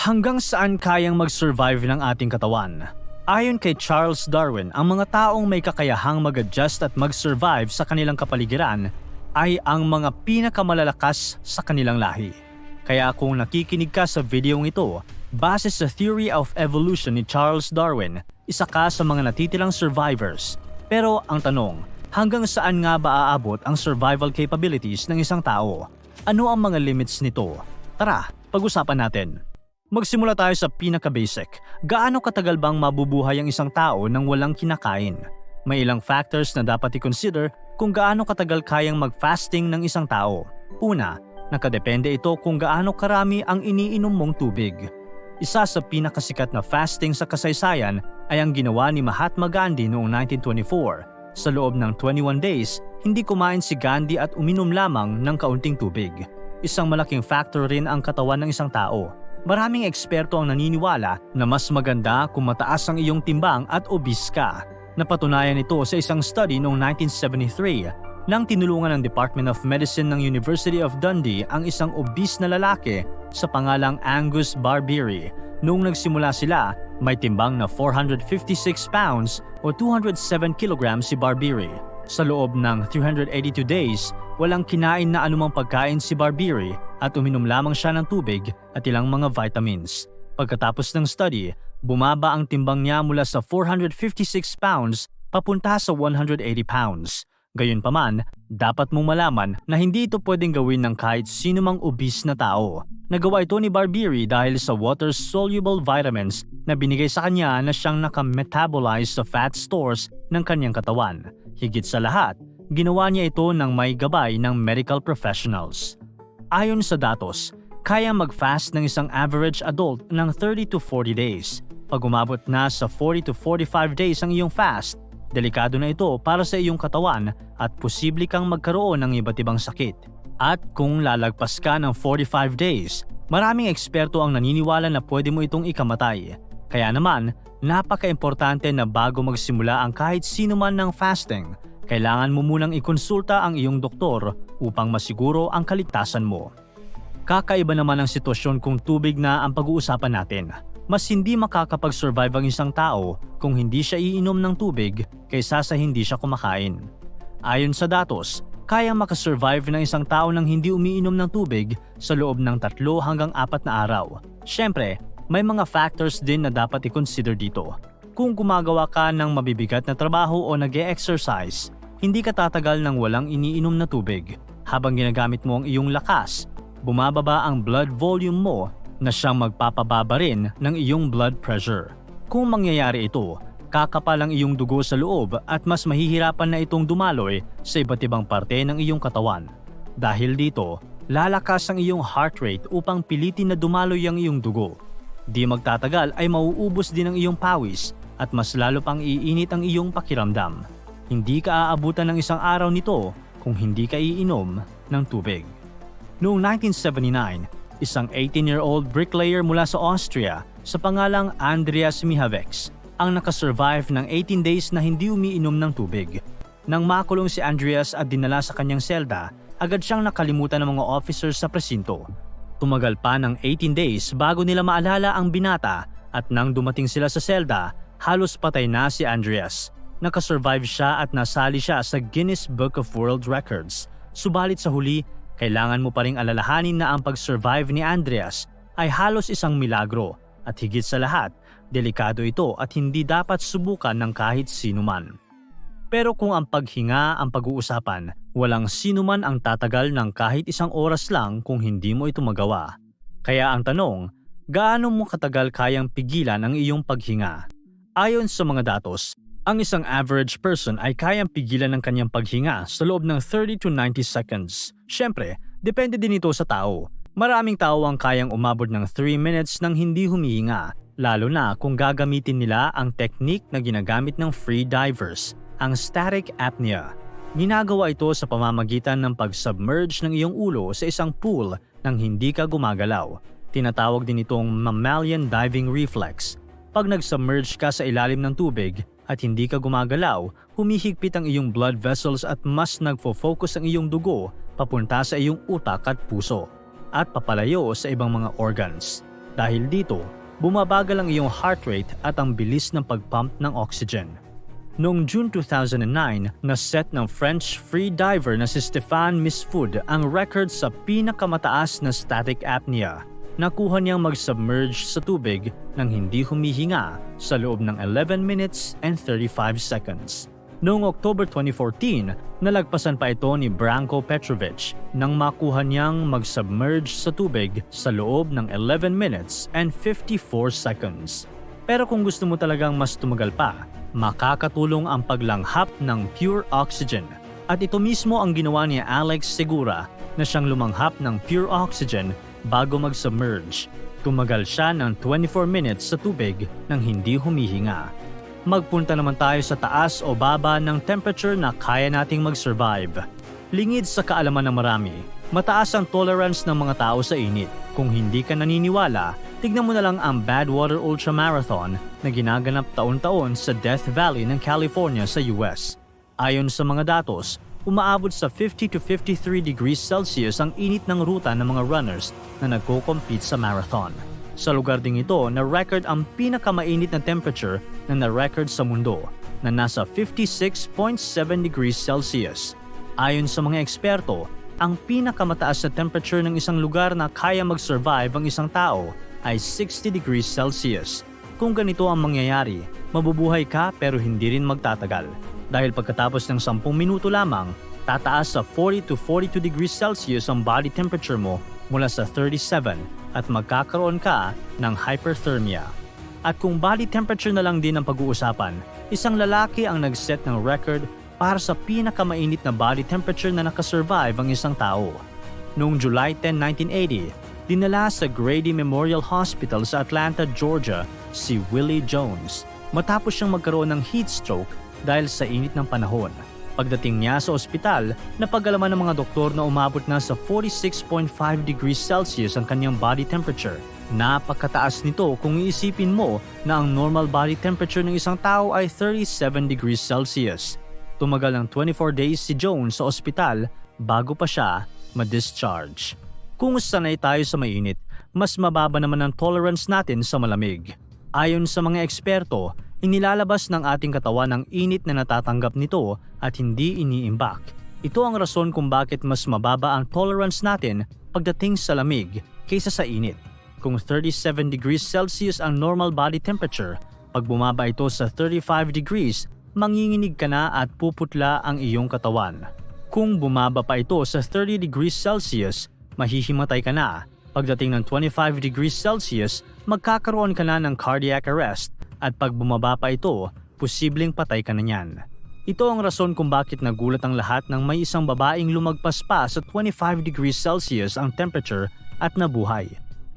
Hanggang saan kayang mag-survive ng ating katawan? Ayon kay Charles Darwin, ang mga taong may kakayahang mag-adjust at mag-survive sa kanilang kapaligiran ay ang mga pinakamalalakas sa kanilang lahi. Kaya kung nakikinig ka sa videong ito, base sa Theory of Evolution ni Charles Darwin, isa ka sa mga natitirang survivors. Pero ang tanong, hanggang saan nga ba aabot ang survival capabilities ng isang tao? Ano ang mga limits nito? Tara, pag-usapan natin. Magsimula tayo sa pinaka-basic. Gaano katagal bang mabubuhay ang isang tao nang walang kinakain? May ilang factors na dapat i-consider kung gaano katagal kayang mag-fasting ng isang tao. Una, nakadepende ito kung gaano karami ang iniinom mong tubig. Isa sa pinakasikat na fasting sa kasaysayan ay ang ginawa ni Mahatma Gandhi noong 1924. Sa loob ng 21 days, hindi kumain si Gandhi at uminom lamang ng kaunting tubig. Isang malaking factor rin ang katawan ng isang tao. Maraming eksperto ang naniniwala na mas maganda kung mataas ang iyong timbang at obese ka. Napatunayan ito sa isang study noong 1973 nang tinulungan ng Department of Medicine ng University of Dundee ang isang obese na lalaki sa pangalang Angus Barbieri. Noong nagsimula sila, may timbang na 456 pounds o 207 kilograms si Barbieri. Sa loob ng 382 days, walang kinain na anumang pagkain si Barbieri at uminom lamang siya ng tubig at ilang mga vitamins. Pagkatapos ng study, bumaba ang timbang niya mula sa 456 pounds papunta sa 180 pounds. Gayunpaman, dapat mong malaman na hindi ito pwedeng gawin ng kahit sino mang obese na tao. Nagawa ito ni Barbieri dahil sa water-soluble vitamins na binigay sa kanya na siyang nakametabolize sa fat stores ng kanyang katawan. Higit sa lahat, ginawa niya ito ng may gabay ng medical professionals. Ayon sa datos, kaya mag-fast ng isang average adult ng 30 to 40 days. Pag umabot na sa 40 to 45 days ang iyong fast, delikado na ito para sa iyong katawan at posible kang magkaroon ng iba't ibang sakit. At kung lalagpas ka ng 45 days, maraming eksperto ang naniniwala na pwede mo itong ikamatay. Kaya naman, napaka-importante na bago magsimula ang kahit sino man ng fasting, kailangan mo munang ikonsulta ang iyong doktor upang masiguro ang kaligtasan mo. Kakaiba naman ang sitwasyon kung tubig na ang pag-uusapan natin. Mas hindi makakapag-survive ang isang tao kung hindi siya iinom ng tubig kaysa sa hindi siya kumakain. Ayon sa datos, kaya makasurvive ng isang tao nang hindi umiinom ng tubig sa loob ng 3 hanggang 4 na araw. Siyempre, may mga factors din na dapat i-consider dito. Kung gumagawa ka ng mabibigat na trabaho o nag-e-exercise, hindi ka tatagal ng walang iniinom na tubig. Habang ginagamit mo ang iyong lakas, bumababa ang blood volume mo na siyang magpapababa rin ng iyong blood pressure. Kung mangyayari ito, kakapal ang iyong dugo sa loob at mas mahihirapan na itong dumaloy sa iba't ibang parte ng iyong katawan. Dahil dito, lalakas ang iyong heart rate upang pilitin na dumaloy ang iyong dugo. Di magtatagal ay mauubos din ang iyong pawis at mas lalo pang iinit ang iyong pakiramdam. Hindi ka aabutan ng isang araw nito kung hindi ka iinom ng tubig. Noong 1979, isang 18-year-old bricklayer mula sa Austria sa pangalang Andreas Mihavex ang nakasurvive ng 18 days na hindi umiinom ng tubig. Nang makulong si Andreas at dinala sa kanyang selda, agad siyang nakalimutan ng mga officers sa presinto. Tumagal pa ng 18 days bago nila maalala ang binata at nang dumating sila sa selda, halos patay na si Andreas. Nakasurvive siya at nasali siya sa Guinness Book of World Records. Subalit sa huli, kailangan mo pa ring alalahanin na ang pag-survive ni Andreas ay halos isang milagro at higit sa lahat, delikado ito at hindi dapat subukan ng kahit sino man. Pero kung ang paghinga ang pag-uusapan, walang sino man ang tatagal ng kahit isang oras lang kung hindi mo ito magawa. Kaya ang tanong, gaano mo katagal kayang pigilan ang iyong paghinga? Ayon sa mga datos, ang isang average person ay kayang pigilan ng kanyang paghinga sa loob ng 30 to 90 seconds. Siyempre, depende din ito sa tao. Maraming tao ang kayang umabot ng 3 minutes nang hindi humihinga, lalo na kung gagamitin nila ang technique na ginagamit ng free divers, ang static apnea. Ginagawa ito sa pamamagitan ng pag-submerge ng iyong ulo sa isang pool nang hindi ka gumagalaw. Tinatawag din itong mammalian diving reflex. Pag nag-submerge ka sa ilalim ng tubig at hindi ka gumagalaw, humihigpit ang iyong blood vessels at mas nagfo-focus ang iyong dugo papunta sa iyong utak at puso at papalayo sa ibang mga organs. Dahil dito, bumabagal ang iyong heart rate at ang bilis ng pagpump ng oxygen. Noong June 2009, na-set ng French freediver na si Stéphane Misfoud ang record sa pinakamataas na static apnea. Nakuha niyang mag-submerge sa tubig nang hindi humihinga sa loob ng 11 minutes and 35 seconds. Noong October 2014, nalagpasan pa ito ni Branko Petrovic nang makuha niyang mag-submerge sa tubig sa loob ng 11 minutes and 54 seconds. Pero kung gusto mo talagang mas tumagal pa, makakatulong ang paglanghap ng pure oxygen. At ito mismo ang ginawa ni Alex Segura na siyang lumanghap ng pure oxygen bago mag-submerge. Tumagal siya ng 24 minutes sa tubig nang hindi humihinga. Magpunta naman tayo sa taas o baba ng temperature na kaya nating mag-survive. Lingid sa kaalaman ng marami, mataas ang tolerance ng mga tao sa init. Kung hindi ka naniniwala, tignan mo na lang ang Badwater Ultramarathon na ginaganap taon-taon sa Death Valley ng California sa US. Ayon sa mga datos, umaabot sa 50 to 53 degrees Celsius ang init ng ruta ng mga runners na nagko-compete sa marathon. Sa lugar ding ito, na-record ang pinakamainit na temperature na na-record sa mundo na nasa 56.7 degrees Celsius. Ayon sa mga eksperto, ang pinakamataas na temperature ng isang lugar na kaya mag-survive ang isang tao ay 60 degrees Celsius. Kung ganito ang mangyayari, mabubuhay ka pero hindi rin magtatagal. Dahil pagkatapos ng 10 minuto lamang, tataas sa 40 to 42 degrees Celsius ang body temperature mo mula sa 37 at magkakaroon ka ng hyperthermia. At kung body temperature na lang din ang pag-uusapan, isang lalaki ang nag-set ng record para sa pinakamainit na body temperature na nakasurvive ang isang tao. Noong July 10, 1980, dinala sa Grady Memorial Hospital sa Atlanta, Georgia si Willie Jones matapos siyang magkaroon ng heat stroke dahil sa init ng panahon. Pagdating niya sa ospital, napag-alaman ng mga doktor na umabot na sa 46.5 degrees Celsius ang kanyang body temperature. Napakataas nito kung iisipin mo na ang normal body temperature ng isang tao ay 37 degrees Celsius. Tumagal ng 24 days si Jones sa ospital bago pa siya ma-discharge. Kung sanay tayo sa mainit, mas mababa naman ang tolerance natin sa malamig. Ayon sa mga eksperto, inilalabas ng ating katawan ang init na natatanggap nito at hindi iniimbak. Ito ang rason kung bakit mas mababa ang tolerance natin pagdating sa lamig kaysa sa init. Kung 37 degrees Celsius ang normal body temperature, pag bumaba ito sa 35 degrees, manginginig ka na at puputla ang iyong katawan. Kung bumaba pa ito sa 30 degrees Celsius, mahihimatay ka na. Pagdating ng 25 degrees Celsius, magkakaroon ka na ng cardiac arrest at pag bumaba pa ito, posibleng patay ka na niyan. Ito ang rason kung bakit nagulat ang lahat nang may isang babaeng lumagpas pa sa 25 degrees Celsius ang temperature at nabuhay.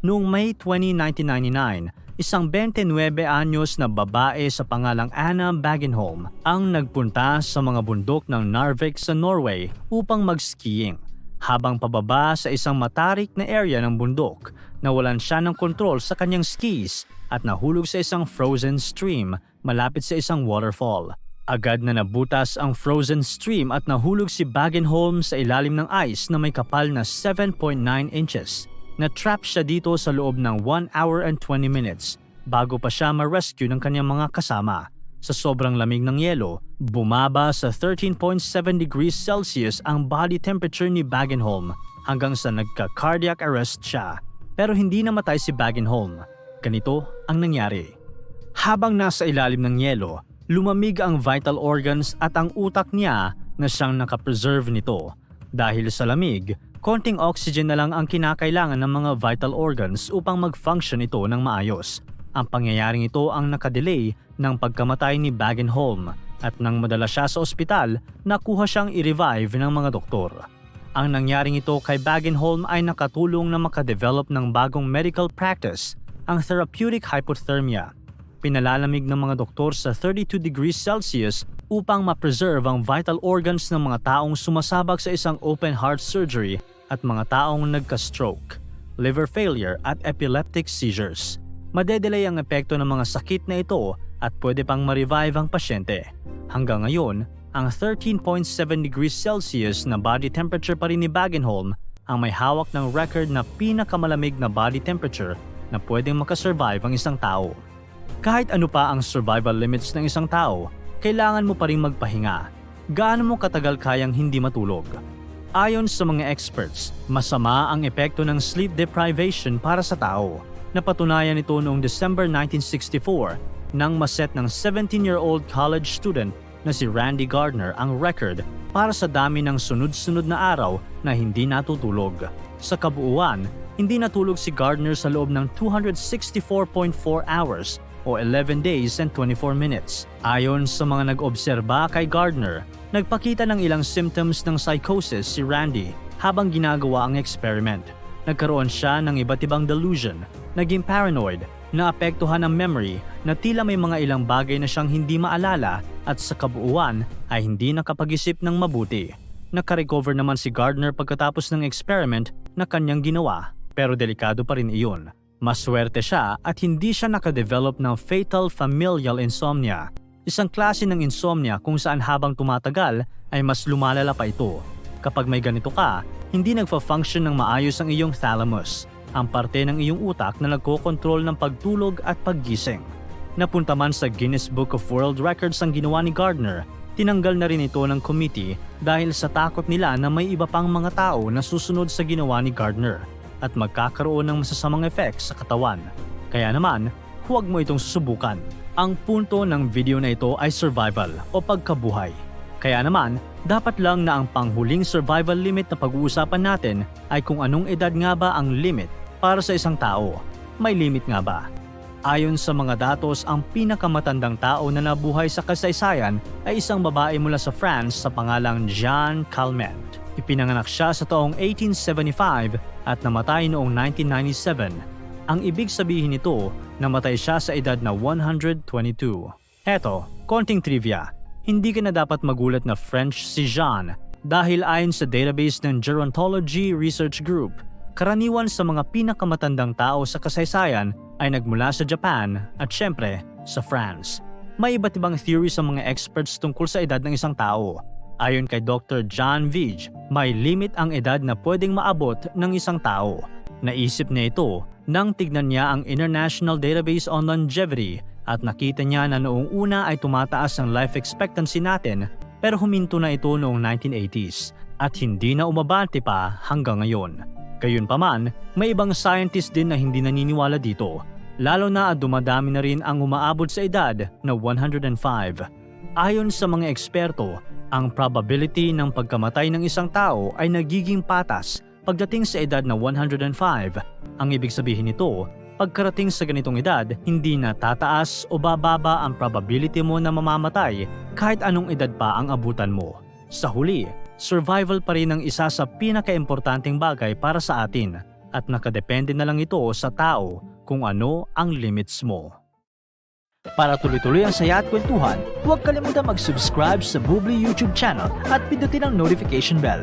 Noong May 20, 1999, isang 29 anyos na babae sa pangalang Anna Bagenholm ang nagpunta sa mga bundok ng Narvik sa Norway upang mag-skiing. Habang pababa sa isang matarik na area ng bundok, nawalan siya ng kontrol sa kanyang skis at nahulog sa isang frozen stream malapit sa isang waterfall. Agad na nabutas ang frozen stream at nahulog si Bagenholm sa ilalim ng ice na may kapal na 7.9 inches. Na-trap siya dito sa loob ng 1 hour and 20 minutes bago pa siya ma-rescue ng kanyang mga kasama. Sa sobrang lamig ng yelo, bumaba sa 13.7 degrees Celsius ang body temperature ni Bagenholm hanggang sa nagka-cardiac arrest siya. Pero hindi namatay si Bagenholm. Ganito ang nangyari. Habang nasa ilalim ng yelo, lumamig ang vital organs at ang utak niya na siyang nakapreserve nito. Dahil sa lamig, konting oxygen na lang ang kinakailangan ng mga vital organs upang mag-function ito ng maayos. Ang pangyayaring ito ang nakadelay ng pagkamatay ni Bagenholm at nang madala siya sa ospital, nakuha siyang i-revive ng mga doktor. Ang nangyaring ito kay Bagenholm ay nakatulong na makadevelop ng bagong medical practice, ang therapeutic hypothermia. Pinalalamig ng mga doktor sa 32 degrees Celsius upang ma-preserve ang vital organs ng mga taong sumasabak sa isang open heart surgery at mga taong nagka-stroke, liver failure at epileptic seizures. Madedelay ang epekto ng mga sakit na ito at pwede pang ma-revive ang pasyente. Hanggang ngayon, ang 13.7 degrees Celsius na body temperature pa rin ni Bagenholm ang may hawak ng record na pinakamalamig na body temperature na pwedeng makasurvive ang isang tao. Kahit ano pa ang survival limits ng isang tao, kailangan mo pa rin magpahinga. Gaano mo katagal kayang hindi matulog? Ayon sa mga experts, masama ang epekto ng sleep deprivation para sa tao. Napatunayan ito noong December 1964 nang maset ng 17-year-old college student na si Randy Gardner ang record para sa dami ng sunod-sunod na araw na hindi natutulog. Sa kabuuan, hindi natulog si Gardner sa loob ng 264.4 hours o 11 days and 24 minutes. Ayon sa mga nag-obserba kay Gardner, nagpakita ng ilang symptoms ng psychosis si Randy habang ginagawa ang experiment. Nagkaroon siya ng iba't ibang delusion, naging paranoid, naapektuhan ang memory na tila may mga ilang bagay na siyang hindi maalala at sa kabuuan ay hindi nakapag-isip ng mabuti. Nakarecover naman si Gardner pagkatapos ng experiment na kanyang ginawa, pero delikado pa rin iyon. Maswerte siya at hindi siya nakadevelop ng fatal familial insomnia, isang klase ng insomnia kung saan habang tumatagal ay mas lumalala pa ito. Kapag may ganito ka, hindi nagfa-function ng maayos ang iyong thalamus, ang parte ng iyong utak na nagkokontrol ng pagtulog at paggising. Napunta man sa Guinness Book of World Records ang ginawa ni Gardner, tinanggal na rin ito ng committee dahil sa takot nila na may iba pang mga tao na susunod sa ginawa ni Gardner at magkakaroon ng masasamang effects sa katawan. Kaya naman, huwag mo itong susubukan. Ang punto ng video na ito ay survival o pagkabuhay. Kaya naman, dapat lang na ang panghuling survival limit na pag-uusapan natin ay kung anong edad nga ba ang limit para sa isang tao. May limit nga ba? Ayon sa mga datos, ang pinakamatandang tao na nabuhay sa kasaysayan ay isang babae mula sa France sa pangalang Jeanne Calment. Ipinanganak siya sa taong 1875 at namatay noong 1997. Ang ibig sabihin nito, namatay siya sa edad na 122. Eto, konting trivia. Hindi ka na dapat magulat na French si Jeanne dahil ayon sa database ng Gerontology Research Group, karaniwan sa mga pinakamatandang tao sa kasaysayan ay nagmula sa Japan at syempre sa France. May iba't ibang theory sa mga experts tungkol sa edad ng isang tao. Ayon kay Dr. John Vige, may limit ang edad na pwedeng maabot ng isang tao. Naisip niya ito nang tignan niya ang International Database on Longevity at nakita niya na noong una ay tumataas ang life expectancy natin pero huminto na ito noong 1980s at hindi na umabante pa hanggang ngayon. Gayunpaman, may ibang scientist din na hindi naniniwala dito, lalo na dumadami na rin ang umaabot sa edad na 105. Ayon sa mga eksperto, ang probability ng pagkamatay ng isang tao ay nagiging patas pagdating sa edad na 105. Ang ibig sabihin nito, pagkarating sa ganitong edad, hindi na tataas o bababa ang probability mo na mamamatay kahit anong edad pa ang abutan mo. Sa huli, survival pa rin ang isa sa pinakaimportanteng bagay para sa atin at nakadepende na lang ito sa tao kung ano ang limits mo. Para tuloy-tuloy ang saya at kwentuhan, huwag kalimutan mag-subscribe sa Bubbly YouTube channel at pindutin ang notification bell.